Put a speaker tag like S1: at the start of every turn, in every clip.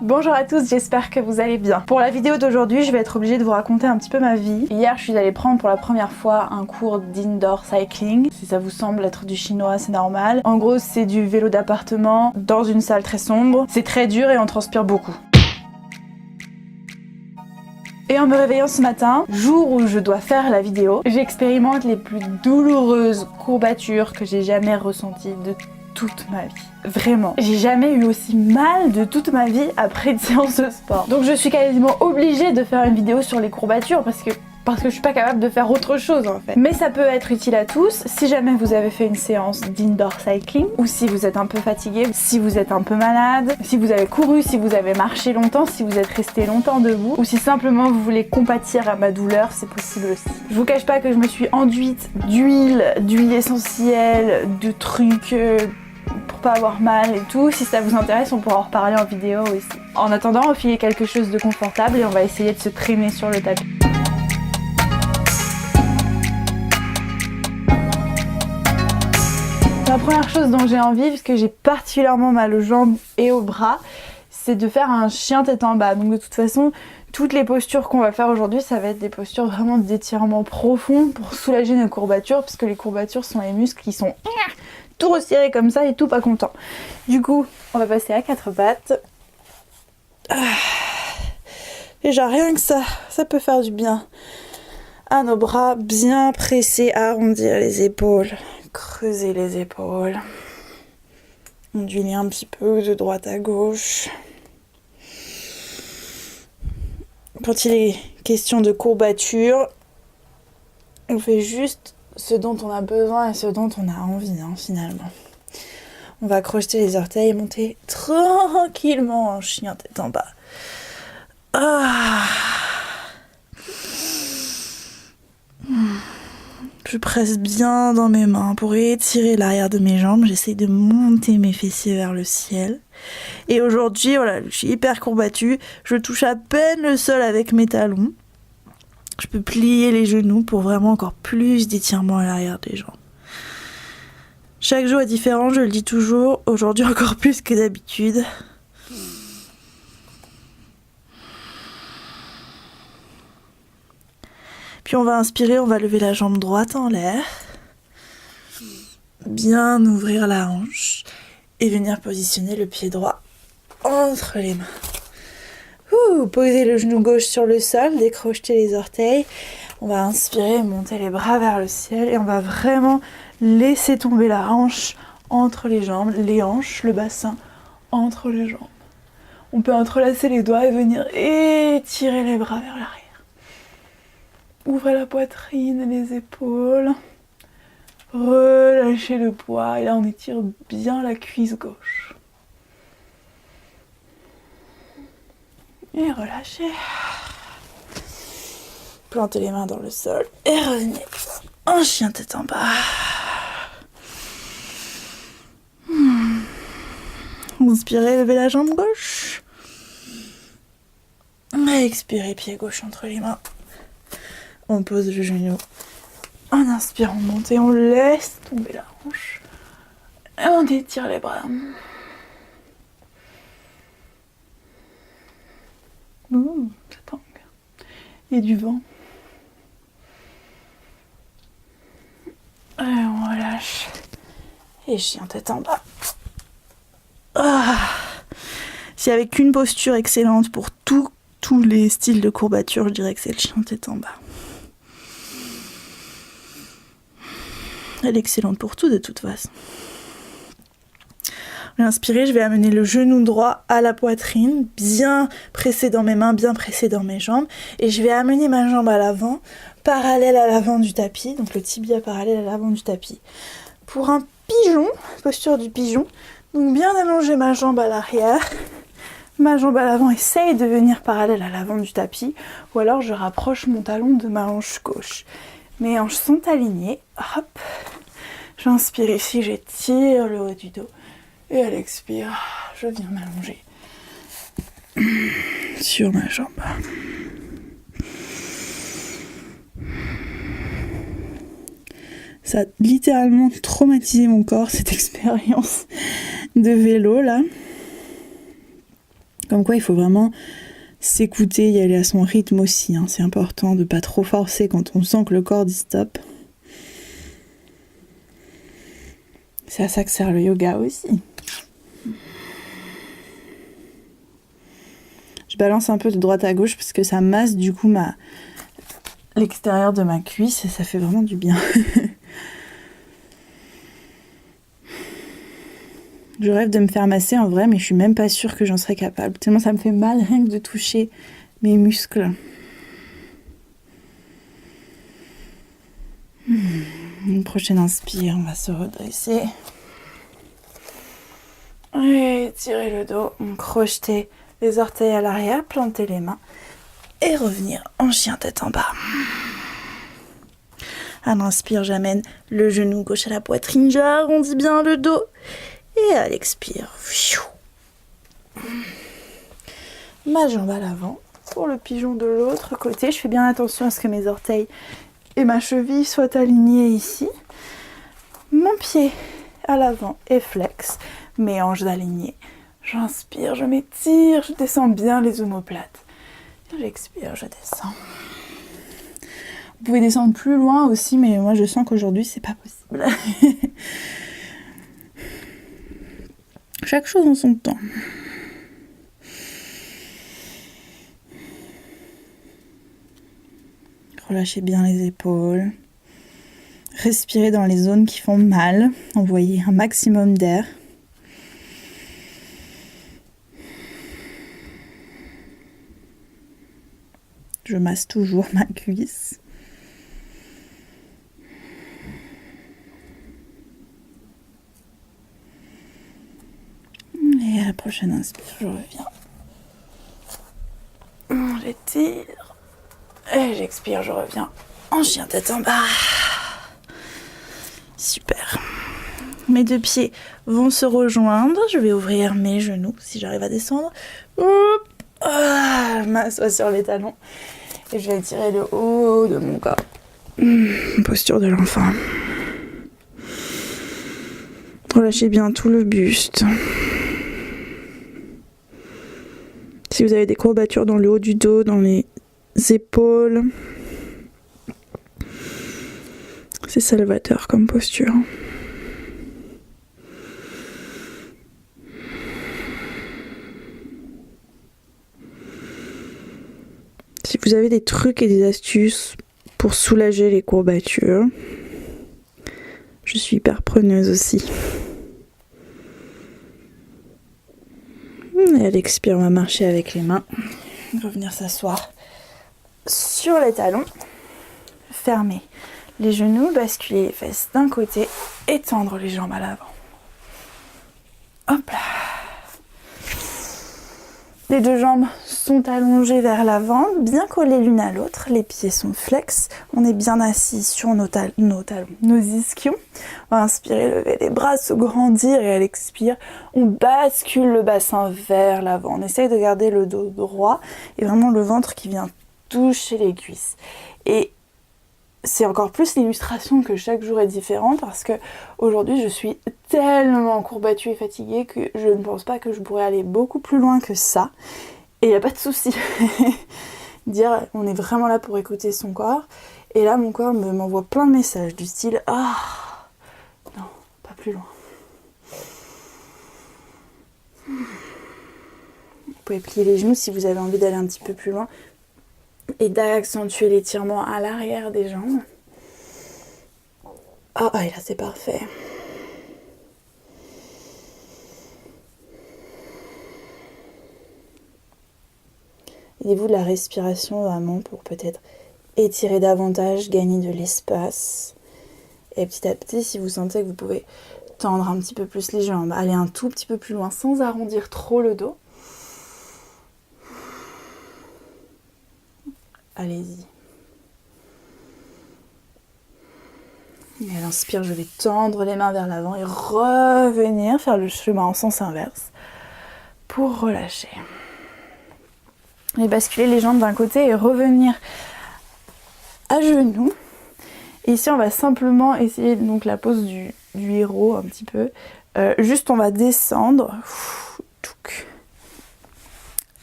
S1: Bonjour à tous, j'espère que vous allez bien. Pour la vidéo d'aujourd'hui, je vais être obligée de vous raconter un petit peu ma vie. Hier, je suis allée prendre pour la première fois un cours d'indoor cycling. Si ça vous semble être du chinois, c'est normal. En gros, c'est du vélo d'appartement dans une salle très sombre. C'est très dur et on transpire beaucoup. Et en me réveillant ce matin, jour où je dois faire la vidéo, j'expérimente les plus douloureuses courbatures que j'ai jamais ressenties de toute ma vie. Vraiment. J'ai jamais eu aussi mal de toute ma vie après une séance de sport. Donc je suis quasiment obligée de faire une vidéo sur les courbatures parce que je suis pas capable de faire autre chose en fait. Mais ça peut être utile à tous si jamais vous avez fait une séance d'indoor cycling ou si vous êtes un peu fatigué, si vous êtes un peu malade, si vous avez couru, si vous avez marché longtemps, si vous êtes resté longtemps debout ou si simplement vous voulez compatir à ma douleur, c'est possible aussi. Je vous cache pas que je me suis enduite d'huile essentielle, de trucs pour pas avoir mal et tout. Si ça vous intéresse, on pourra en reparler en vidéo aussi. En attendant, enfilez quelque chose de confortable et on va essayer de se traîner sur le tapis. La première chose dont j'ai envie, parce que j'ai particulièrement mal aux jambes et aux bras, c'est de faire un chien tête en bas. Donc de toute façon, toutes les postures qu'on va faire aujourd'hui, ça va être des postures vraiment d'étirement profond pour soulager nos courbatures, parce que les courbatures sont les muscles qui sont tout resserrés comme ça et tout pas contents. Du coup, on va passer à quatre pattes. Déjà rien que ça peut faire du bien à nos bras, bien pressés, arrondir les épaules. Creuser les épaules, onduler un petit peu de droite à gauche. Quand il est question de courbature, on fait juste ce dont on a besoin et ce dont on a envie finalement. On va crocheter les orteils et monter tranquillement en chien tête en bas. Je presse bien dans mes mains pour étirer l'arrière de mes jambes. J'essaie de monter mes fessiers vers le ciel. Et aujourd'hui, voilà, je suis hyper courbattue. Je touche à peine le sol avec mes talons. Je peux plier les genoux pour vraiment encore plus d'étirement à l'arrière des jambes. Chaque jour est différent, je le dis toujours. Aujourd'hui encore plus que d'habitude. Puis on va inspirer, on va lever la jambe droite en l'air, bien ouvrir la hanche et venir positionner le pied droit entre les mains. Poser le genou gauche sur le sol, décrocher les orteils. On va inspirer, monter les bras vers le ciel et on va vraiment laisser tomber la hanche entre les jambes, les hanches, le bassin entre les jambes. On peut entrelacer les doigts et venir étirer les bras vers l'arrière. Ouvrez la poitrine, les épaules, relâchez le poids et là on étire bien la cuisse gauche. Et relâchez. Plantez les mains dans le sol et revenez en chien tête en bas. Inspirez, levez la jambe gauche. Expirez, pied gauche entre les mains. On pose le genou. En inspirant, on monte et on laisse tomber la hanche. Et on étire les bras. Ça tangue. Il y a du vent. Et on relâche. Et chien tête en bas. S'il n'y avait qu'une posture excellente pour tous les styles de courbature, je dirais que c'est le chien tête en bas. Elle est excellente pour tout de toute façon. Inspirez, je vais amener le genou droit à la poitrine, bien pressé dans mes mains, bien pressé dans mes jambes. Et je vais amener ma jambe à l'avant, parallèle à l'avant du tapis, donc le tibia parallèle à l'avant du tapis. Pour un pigeon, posture du pigeon, donc bien allonger ma jambe à l'arrière. Ma jambe à l'avant essaye de venir parallèle à l'avant du tapis, ou alors je rapproche mon talon de ma hanche gauche. Mes hanches sont alignées, hop, j'inspire ici, j'étire le haut du dos, et à l'expire, je viens m'allonger sur ma jambe. Ça a littéralement traumatisé mon corps, cette expérience de vélo là. Comme quoi il faut vraiment s'écouter, y aller à son rythme aussi, hein. C'est important de pas trop forcer quand on sent que le corps dit stop. C'est à ça que sert le yoga aussi. Je balance un peu de droite à gauche parce que ça masse du coup l'extérieur de ma cuisse et ça fait vraiment du bien. Je rêve de me faire masser en vrai, mais je suis même pas sûre que j'en serais capable. Tellement ça me fait mal rien que de toucher mes muscles. Une prochaine inspire, on va se redresser. Et tirer le dos, crocheter les orteils à l'arrière, planter les mains et revenir en chien tête en bas. À l'inspire, j'amène le genou gauche à la poitrine, j'arrondis bien le dos. Et à l'expire, ma jambe à l'avant pour le pigeon de l'autre côté. Je fais bien attention à ce que mes orteils et ma cheville soient alignés ici. Mon pied à l'avant est flex, mes hanches alignées. J'inspire, je m'étire, je descends bien les omoplates. J'expire, je descends. Vous pouvez descendre plus loin aussi, mais moi je sens qu'aujourd'hui c'est pas possible. Chaque chose en son temps. Relâchez bien les épaules. Respirez dans les zones qui font mal. Envoyez un maximum d'air. Je masse toujours ma cuisse. Et à la prochaine inspire, je reviens. J'étire. Et j'expire, je reviens en chien tête en bas. Super. Mes deux pieds vont se rejoindre. Je vais ouvrir mes genoux si j'arrive à descendre. Hop. Ah, je m'assois sur les talons. Et je vais étirer le haut de mon corps. Posture de l'enfant. Relâchez bien tout le buste. Si vous avez des courbatures dans le haut du dos, dans les épaules, c'est salvateur comme posture. Si vous avez des trucs et des astuces pour soulager les courbatures, je suis hyper preneuse aussi. Et à l'expire, on va marcher avec les mains. Revenir s'asseoir sur les talons. Fermer les genoux, basculer les fesses d'un côté et tendre les jambes à l'avant. Hop là. Les deux jambes sont allongées vers l'avant, bien collées l'une à l'autre. Les pieds sont flex. On est bien assis sur nos talons, nos ischions. On va inspirer, lever les bras, se grandir et à l'expire, on bascule le bassin vers l'avant. On essaye de garder le dos droit et vraiment le ventre qui vient toucher les cuisses. Et c'est encore plus l'illustration que chaque jour est différent parce que aujourd'hui je suis tellement courbattue et fatiguée que je ne pense pas que je pourrais aller beaucoup plus loin que ça. Et il n'y a pas de souci. Dire on est vraiment là pour écouter son corps. Et là mon corps m'envoie plein de messages du style ah non, pas plus loin. Vous pouvez plier les genoux si vous avez envie d'aller un petit peu plus loin. Et d'accentuer l'étirement à l'arrière des jambes. Ah, et là c'est parfait. Aidez-vous de la respiration vraiment pour peut-être étirer davantage, gagner de l'espace. Et petit à petit, si vous sentez que vous pouvez tendre un petit peu plus les jambes, aller un tout petit peu plus loin sans arrondir trop le dos. Allez-y. Et à l'inspire, je vais tendre les mains vers l'avant et revenir faire le chemin en sens inverse pour relâcher. Et basculer les jambes d'un côté et revenir à genoux. Et ici, on va simplement essayer donc la pose du héros un petit peu. Juste, on va descendre.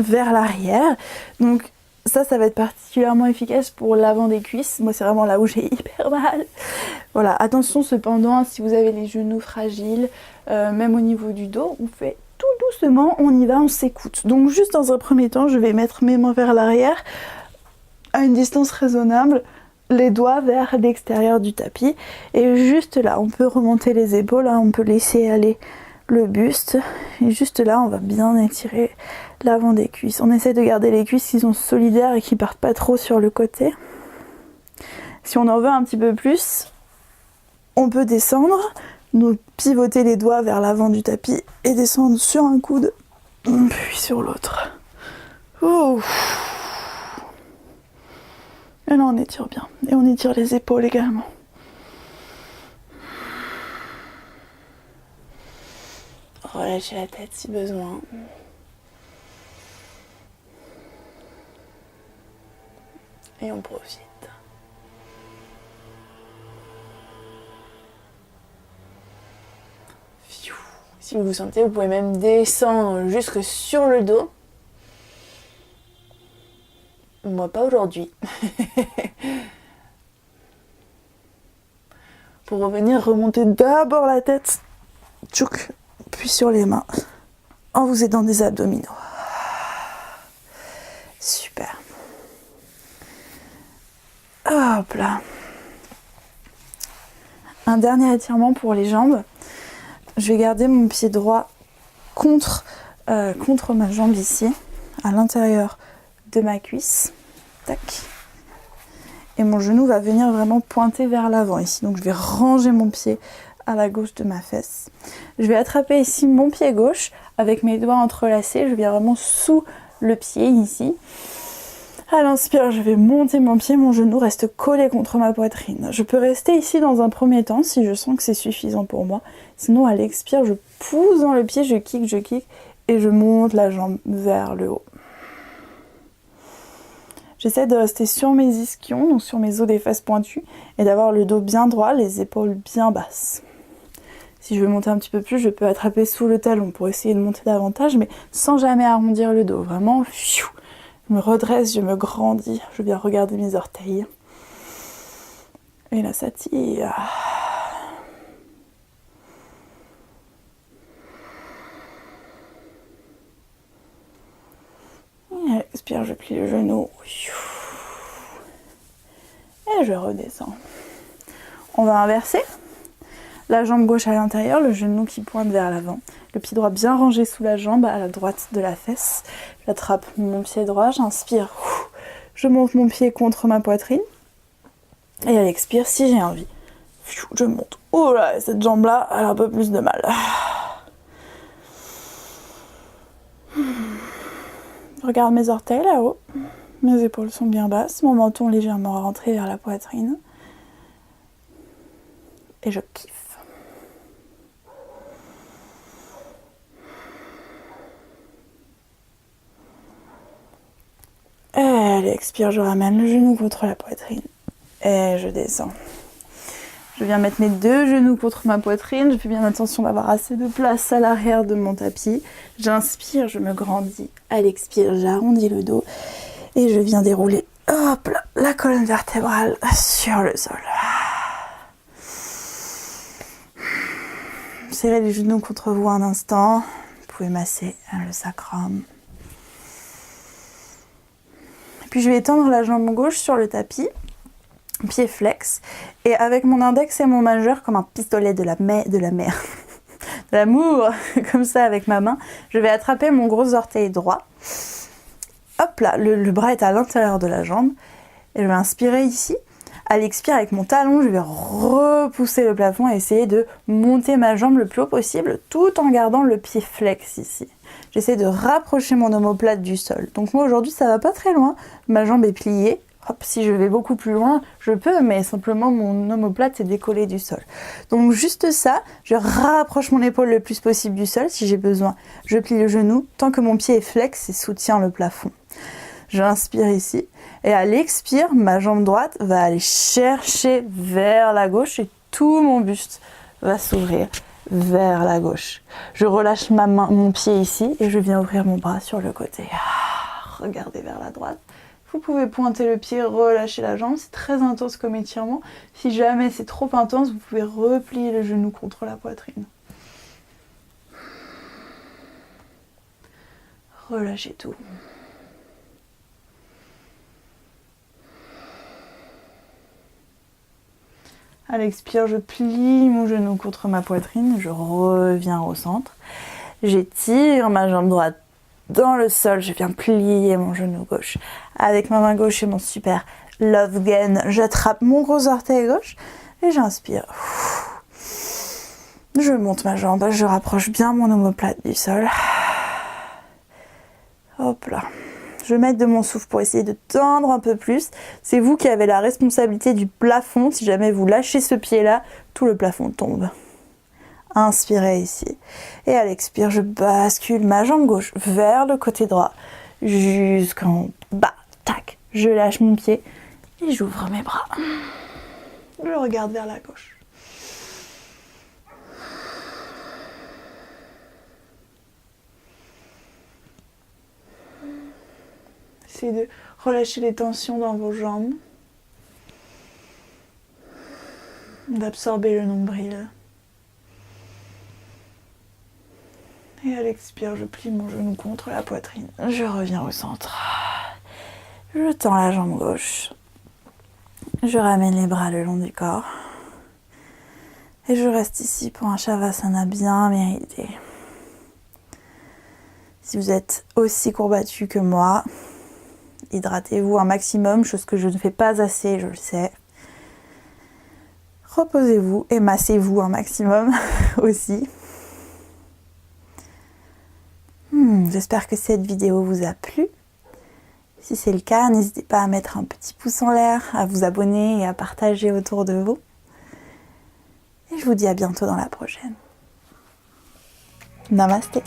S1: vers l'arrière. Donc ça va être particulièrement efficace pour l'avant des cuisses. Moi c'est vraiment là où j'ai hyper mal. Voilà, attention cependant si vous avez les genoux fragiles, même au niveau du dos, on fait tout doucement, on y va, on s'écoute. Donc juste dans un premier temps, je vais mettre mes mains vers l'arrière à une distance raisonnable, les doigts vers l'extérieur du tapis. Et juste là, on peut remonter les épaules, hein, on peut laisser aller le buste. Et juste là, on va bien étirer l'avant des cuisses. On essaie de garder les cuisses qui sont solidaires et qui partent pas trop sur le côté. Si on en veut un petit peu plus, on peut descendre, nous pivoter les doigts vers l'avant du tapis et descendre sur un coude, puis sur l'autre. Et là on étire bien. Et on étire les épaules également. Relâchez la tête si besoin. Et on profite. Si vous vous sentez, vous pouvez même descendre jusque sur le dos. Moi, pas aujourd'hui. Pour revenir, remonter d'abord la tête, tchouk, puis sur les mains, en vous aidant des abdominaux. Super. Hop là. Un dernier étirement pour les jambes. Je vais garder mon pied droit contre ma jambe ici, à l'intérieur de ma cuisse. Tac. Et mon genou va venir vraiment pointer vers l'avant ici. Donc je vais ranger mon pied à la gauche de ma fesse. Je vais attraper ici mon pied gauche avec mes doigts entrelacés. Je viens vraiment sous le pied ici. À l'inspire, je vais monter mon pied, mon genou reste collé contre ma poitrine. Je peux rester ici dans un premier temps si je sens que c'est suffisant pour moi. Sinon, à l'expire, je pousse dans le pied, je kick et je monte la jambe vers le haut. J'essaie de rester sur mes ischions, donc sur mes os des fesses pointues, et d'avoir le dos bien droit, les épaules bien basses. Si je veux monter un petit peu plus, je peux attraper sous le talon pour essayer de monter davantage, mais sans jamais arrondir le dos. Vraiment, je me redresse, je me grandis, je viens regarder mes orteils. Et là, ça tire. Et à l'expire, je plie le genou. Et je redescends. On va inverser. La jambe gauche à l'intérieur, le genou qui pointe vers l'avant. Le pied droit bien rangé sous la jambe à la droite de la fesse. J'attrape mon pied droit, j'inspire. Je monte mon pied contre ma poitrine. Et à l'expire, si j'ai envie, je monte. Oh là, cette jambe-là, elle a un peu plus de mal. Je regarde mes orteils là-haut. Mes épaules sont bien basses. Mon menton légèrement rentré vers la poitrine. Et je kiffe. Et allez, expire, je ramène le genou contre la poitrine. Et je descends. Je viens mettre mes deux genoux contre ma poitrine. Je fais bien attention d'avoir assez de place à l'arrière de mon tapis. J'inspire, je me grandis. À l'expire, j'arrondis le dos. Et je viens dérouler, hop là, la colonne vertébrale sur le sol. Serrez les genoux contre vous un instant. Vous pouvez masser le sacrum. Puis je vais étendre la jambe gauche sur le tapis, pied flex, et avec mon index et mon majeur comme un pistolet de la mer, de l'amour, comme ça avec ma main, je vais attraper mon gros orteil droit. Hop là, le bras est à l'intérieur de la jambe, et je vais inspirer ici. À l'expire, avec mon talon, je vais repousser le plafond et essayer de monter ma jambe le plus haut possible, tout en gardant le pied flex ici. J'essaie de rapprocher mon omoplate du sol. Donc moi aujourd'hui ça va pas très loin, ma jambe est pliée. Hop, si je vais beaucoup plus loin, je peux, mais simplement mon omoplate est décollée du sol. Donc juste ça, je rapproche mon épaule le plus possible du sol si j'ai besoin. Je plie le genou tant que mon pied est flex et soutient le plafond. J'inspire ici et à l'expire, ma jambe droite va aller chercher vers la gauche et tout mon buste va s'ouvrir vers la gauche. Je relâche ma main, mon pied ici et je viens ouvrir mon bras sur le côté. Regardez vers la droite. Vous pouvez pointer le pied, relâcher la jambe. C'est très intense comme étirement. Si jamais c'est trop intense, vous pouvez replier le genou contre la poitrine. Relâchez tout. À l'expire, je plie mon genou contre ma poitrine. Je reviens au centre. J'étire ma jambe droite dans le sol. Je viens plier mon genou gauche. Avec ma main gauche et mon super love gain, j'attrape mon gros orteil gauche et j'inspire. Je monte ma jambe, je rapproche bien mon omoplate du sol. Hop là. Je vais mettre de mon souffle pour essayer de tendre un peu plus. C'est vous qui avez la responsabilité du plafond. Si jamais vous lâchez ce pied-là, tout le plafond tombe. Inspirez ici. Et à l'expire, je bascule ma jambe gauche vers le côté droit jusqu'en bas. Tac. Je lâche mon pied et j'ouvre mes bras. Je regarde vers la gauche. Essayez de relâcher les tensions dans vos jambes. D'absorber le nombril. Et à l'expire, je plie mon genou contre la poitrine. Je reviens au centre. Je tends la jambe gauche. Je ramène les bras le long du corps. Et je reste ici pour un Shavasana bien mérité. Si vous êtes aussi courbattu que moi, hydratez-vous un maximum, chose que je ne fais pas assez, je le sais. Reposez-vous et massez-vous un maximum aussi. J'espère que cette vidéo vous a plu. Si c'est le cas, n'hésitez pas à mettre un petit pouce en l'air, à vous abonner et à partager autour de vous. Et je vous dis à bientôt dans la prochaine. Namasté.